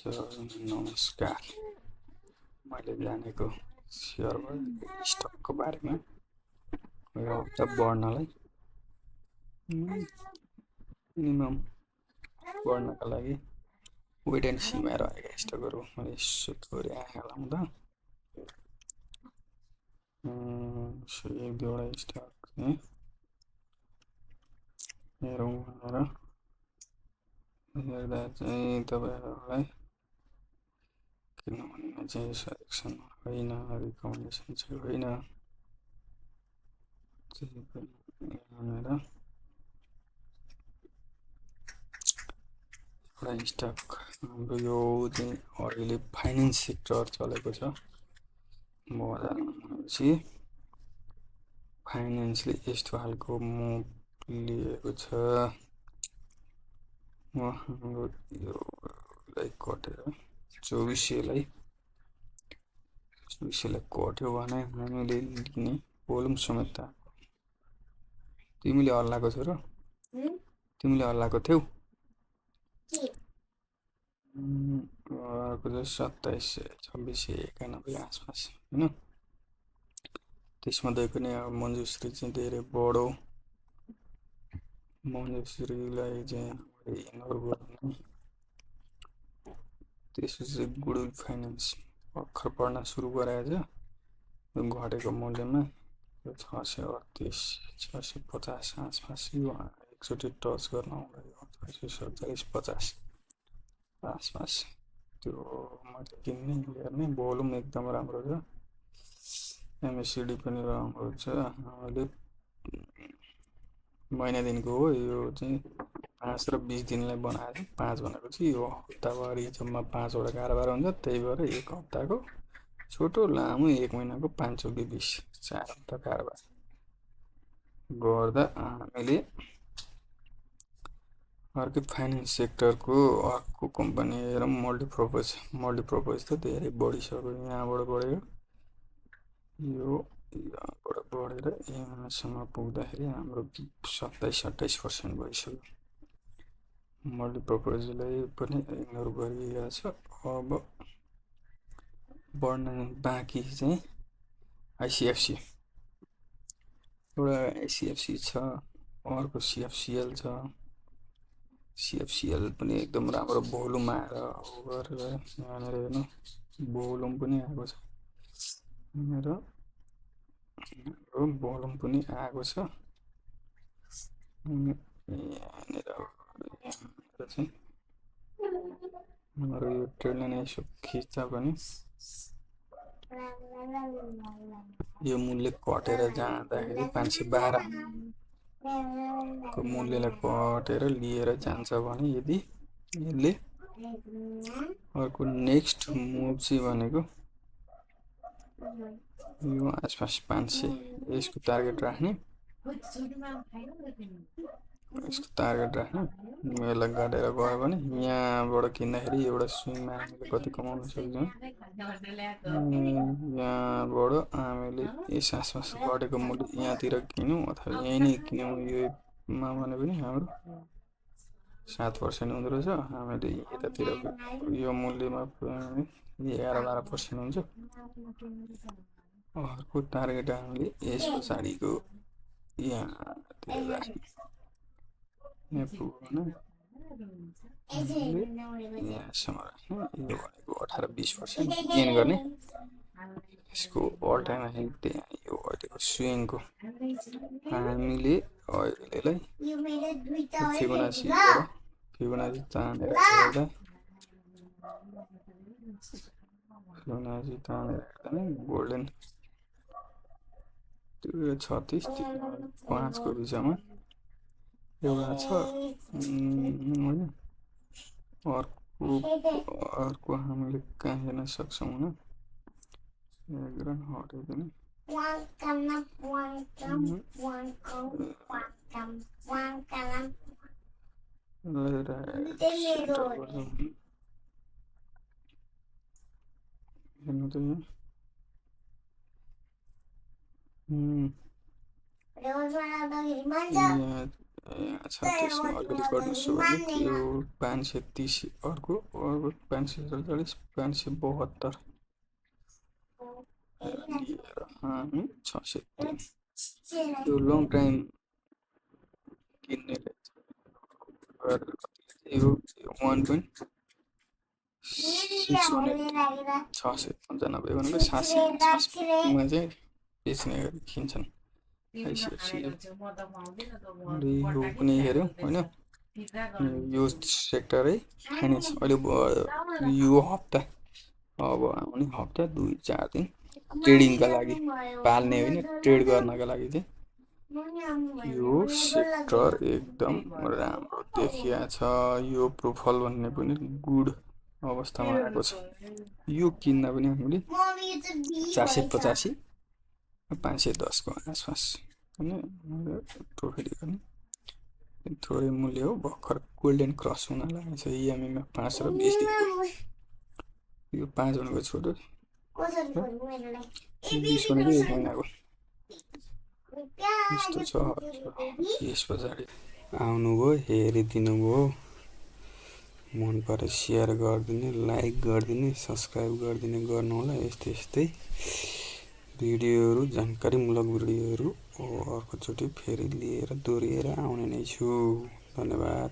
नमस्कार। मैले जानेको सेयर स्टकको बारेमा यो हप्ता बढ्नलाई मिनिमम बढ्नका लागि वेट एन्ड सीमा रहेका स्टकहरू मैले यसो थोरै आँखा लाउँदा एक दुईवटा स्टक चाहिँ हेरौँ भनेर हेर्दा चाहिँ तपाईँहरूलाई किनभने चाहिँ सजेसन होइन, रिकमेन्डेसन चाहिँ होइन, त्यही पनि भनेर एउटा स्टक हाम्रो यो चाहिँ अहिले फाइनेन्स सेक्टर चलेको छ बजारमा भनेपछि फाइनेन्सले यस्तो खालको मुभ लिएको छ। हाम्रो योलाई कटेर 2400लाई कट्यो भने हामीले लिने भोल्युम समेत तिमीले हल्लाएको छौ र तिमीले हल्लाएको थियौ अर्को चाहिँ 2700-2691 आसपास होइन। त्यसमध्ये पनि अब मञ्जुश्री चाहिँ धेरै बढो, मञ्जुश्रीलाई चाहिँ इग्नोर गर्नु। त्यसपछि गुडविल फाइनेन्स भर्खर बढ्न सुरु गराएछ घटेको मूल्यमा 638 650 आसपास यो एकचोटि टच गर्न आउँदा 647-50 आसपास त्यो मैले किन्ने हेर्ने भोल्युम एकदम राम्रो छ। एमएससिडी पनि राम्रो छ। हामीले महिना दिनको हो यो चाहिँ 5 र 20 दिनलाई बनाएर 5 भनेको चाहिँ यो हप्ताभरि जम्मा 5 वटा कारोबार हुन्छ, त्यही भएर एक हप्ताको छोटो लामो एक महिनाको 5-20 4 हप्ता कारोबार गर्दा हामीले अर्कै फाइनेन्स सेक्टरको अर्को कम्पनी हेरौँ मल्टिपर्पज त धेरै बढिसक्यो, यहाँबाट बढ्यो यो यहाँबाट बढेर यहाँसम्म पुग्दाखेरि हाम्रो 27-28% भइसक्यो। मल्टिपर्पजलाई पनि इग्नोर गरिएको छ। अब बढ्न बाँकी चाहिँ आइसिएफसी, एउटा आइसिएफसी छ, अर्को सिएफसिएल छ। सिएफसिएल पनि एकदम राम्रो भोल्युम आएर गरेर यहाँनिर हेर्नु भोल्युम पनि आएको छ, र भोल्युम पनि आएको छ। यहाँनिर चाहिँ हाम्रो यो ट्रेडलाई यसो खिच्दा पनि यो मूल्य घटेर जाँदाखेरि 512 को मूल्यलाई कटेर लिएर जान्छ भने यदि यसले अर्को नेक्स्ट मुभ चाहिँ भनेको यो आसपास 500 यसको टार्गेट राख्ने यसलाई गाडेर गयो भने यहाँबाट किन्दाखेरि एउटा स्विङमा हामीले कति कमाउन सक्छौँ। यहाँबाट हामीले यस आसपास घटेको मूल्य यहाँतिर किन्यौँ अथवा यहीँ नै किन्यौँ योमा भने पनि हाम्रो 7% हुँदो रहेछ। हामीले यतातिर यो मूल्यमा 11-12% हुन्छ। अर्को टार्गेट हामीले यस पछाडिको यहाँतिर राख्ने, यहाँ पुग्नु यहाँसम्म राख्ने, यो भनेको 18-20% गेन गर्ने। यसको अल टाइम हाई त्यहाँ यो अहिलेको स्विङको हामीले अहिलेलाई फिबोनाची तानेर हेर्दा नै गोल्डन 36 5 को बिचमा एउटा छ होइन। अर्को हामीले कहाँ हेर्न सक्छौँ भने ग्राउन्ड हट्यो पनि हेर्नु त यहाँ अच्छा त्यसमा अलिकति गर्नुहोस् भने यो 530 अर्को अर्को 547 572 लिएर हामी 603 यो लङ टाइम किन्नेले यो 1.695 भनेको 700मा चाहिँ बेच्ने गरी किन्छन् आइसिएफसी यो पनि हेऱ्यौँ होइन यो सेक्टरै फाइनेन्स अहिले यो हप्ता अब आउने हप्ता 2-4 दिन ट्रेडिङका लागि पाल्ने होइन ट्रेड गर्नका लागि चाहिँ यो सेक्टर एकदम राम्रो देखिया छ यो प्रोफाइल भन्ने पनि गुड अवस्थामा आएको छ यो किन्दा पनि हामीले 485 510 को आसपास होइन प्रोफिट गर्ने थोरै मूल्य हो भर्खर गोल्डन क्रस हुन लागेको छ इएमएमा 5 र 20 दिनको यो 5 भनेको छोटो 20 भनेको 1 महिनाको यस्तो छ यस पछाडि आउनुभयो हेरिदिनु भयो मन परे सेयर गरिदिने लाइक गरिदिने सब्सक्राइब गरिदिने गर्नु होला यस्तै यस्तै भिडियोहरू जानकारीमूलक भिडियोहरू अर्कोचोटि फेरि लिएर दोहोरिएर आउने नै छु धन्यवाद।